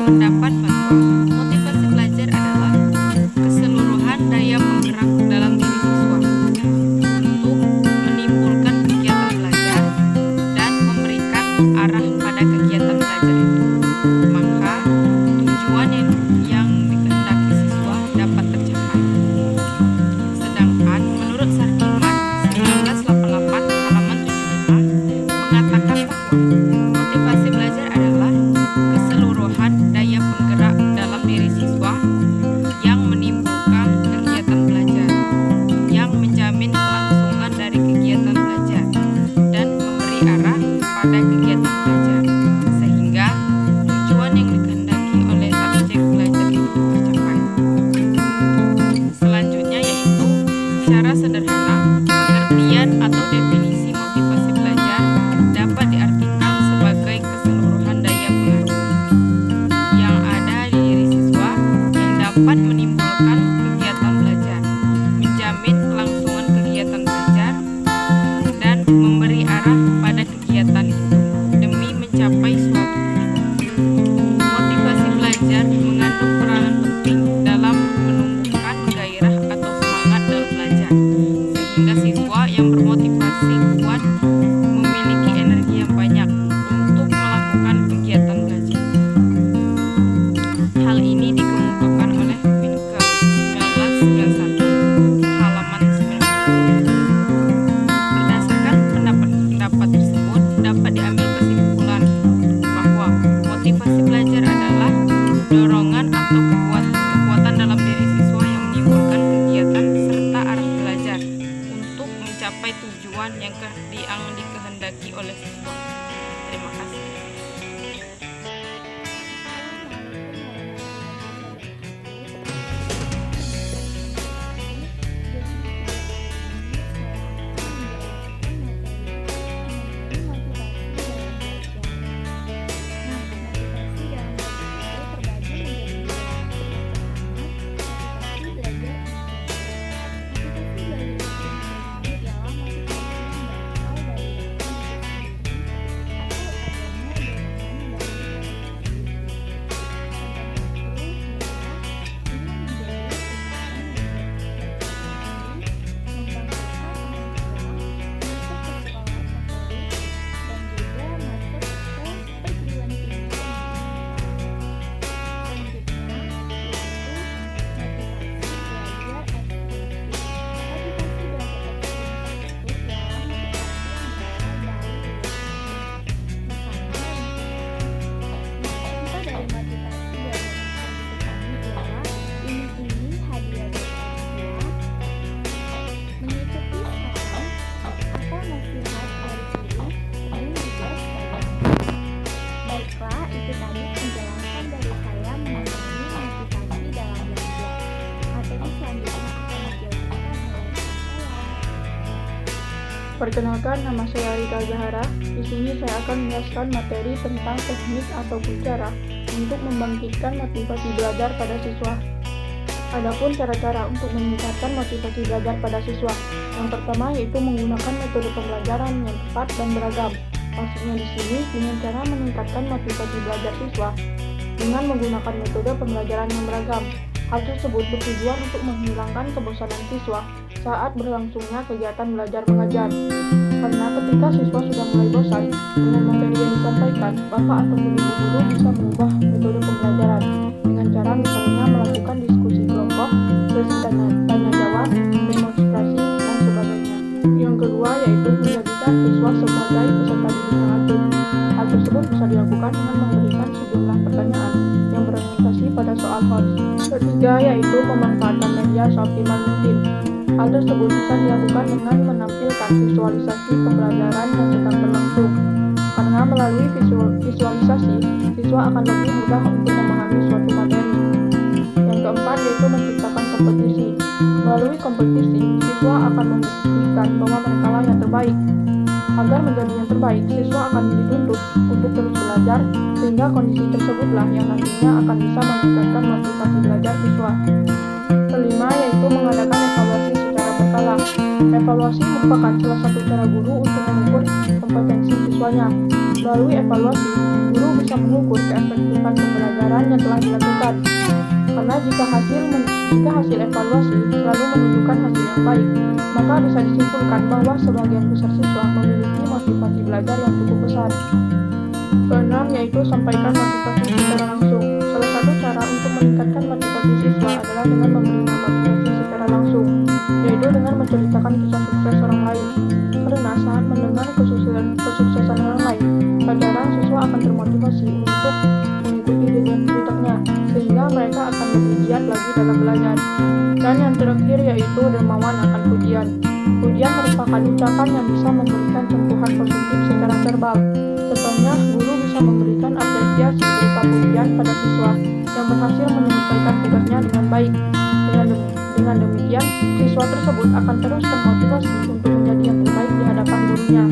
berpendapat bahwa motivasi belajar adalah keseluruhan daya penggerak dalam diri siswa untuk menimbulkan kegiatan belajar dan memberikan arah pada kegiatan belajar itu. Maka tujuan yang dikehendaki siswa dapat tercapai. Sedangkan menurut Sarkiman 1988 halaman 75 mengatakan bahwa motivasi belajar adalah keseluruhan daya penggerak dalam diri siswa yang menimbulkan kegiatan belajar, yang menjamin kelangsungan dari kegiatan belajar, dan memberi arah pada kegiatan belajar, sehingga tujuan yang dikehendaki oleh subjek belajar itu tercapai. Selanjutnya yaitu secara sederhana, pengertian atau definisi motivasi belajar dapat diartikan sebagai keseluruhan daya pengaruh yang ada di diri siswa yang dapat menimbulkan kegiatan belajar, menjamin kelangsungan kegiatan belajar, dan memberi arah pada kegiatan itu demi mencapai suatu tujuan. Motivasi belajar mengandung peranan penting dalam menumbuhkan gairah atau semangat dalam belajar, sehingga siswa yang bermotivasi kuat memiliki energi yang banyak untuk melakukan kegiatan belajar. Hal ini dikemukakan oleh Winkel 1991 halaman 90. Berdasarkan pendapat tersebut dapat diambil kesimpulan bahwa motivasi belajar adalah dorongan atau kekuatan dalam diri siswa yang menimbulkan kegiatan serta arah belajar untuk mencapai tujuan yang dikehendaki oleh siswa. Terima kasih. Perkenalkan, nama saya Rita Zahara. Di sini saya akan menjelaskan materi tentang teknik ataupun cara untuk membangkitkan motivasi belajar pada siswa. Adapun cara-cara untuk meningkatkan motivasi belajar pada siswa, yang pertama yaitu menggunakan metode pembelajaran yang tepat dan beragam. Maksudnya di sini dengan cara meningkatkan motivasi belajar siswa dengan menggunakan metode pembelajaran yang beragam. Hal tersebut bertujuan untuk menghilangkan kebosanan siswa saat berlangsungnya kegiatan belajar mengajar. Karena ketika siswa sudah mulai bosan dengan materi yang disampaikan, bapak ataupun ibu guru bisa mengubah metode pembelajaran dengan cara misalnya melakukan diskusi kelompok, sesi tanya jawab, demonstrasi, dan sebagainya. Yang kedua yaitu menjadikan siswa sebagai peserta didik yang aktif. Hal tersebut bisa dilakukan dengan memberikan sejumlah pertanyaan yang berorientasi pada soal host. Ketiga yaitu memanfaatkan media seoptimal mungkin. Hal tersebut bisa dilakukan dengan menampilkan visualisasi pembelajaran yang sedang berlangsung. Karena melalui visualisasi, siswa akan lebih mudah untuk memahami suatu materi. Yang keempat yaitu menciptakan kompetisi. Melalui kompetisi, siswa akan membuktikan bahwa mereka lah yang terbaik. Agar menjadi yang terbaik, siswa akan dituntut untuk terus belajar, sehingga kondisi tersebutlah yang nantinya akan bisa meningkatkan motivasi belajar siswa. Kelima yaitu mengadakan evaluasi secara berkala. Evaluasi merupakan salah satu cara guru untuk mengukur kompetensi siswanya. Melalui evaluasi, guru bisa mengukur keefektifan pembelajaran yang telah dilakukan. Karena jika hasil evaluasi selalu menunjukkan hasil yang baik, maka bisa disimpulkan bahwa sebagian besar siswa memiliki motivasi belajar yang cukup besar. Keenam, yaitu sampaikan motivasi secara langsung. Salah satu cara untuk meningkatkan motivasi siswa adalah dengan memberinya motivasi secara langsung, yaitu dengan menceritakan kisah sukses orang lain. Karena saat mendengar kesuksesan orang lain, tak jarang siswa akan termotivasi untuk mengikuti jejaknya, sehingga mereka akan lebih giat lagi dalam belajar. Dan yang terakhir yaitu dermawan akan pujian. Pujian merupakan ucapan yang bisa memberikan sentuhan positif secara verbal. Contohnya, guru bisa memberikan apresiasi berupa pujian pada siswa yang berhasil menyelesaikan tugasnya dengan baik. Dengan demikian, siswa tersebut akan terus termotivasi untuk menjadi yang terbaik di hadapan gurunya.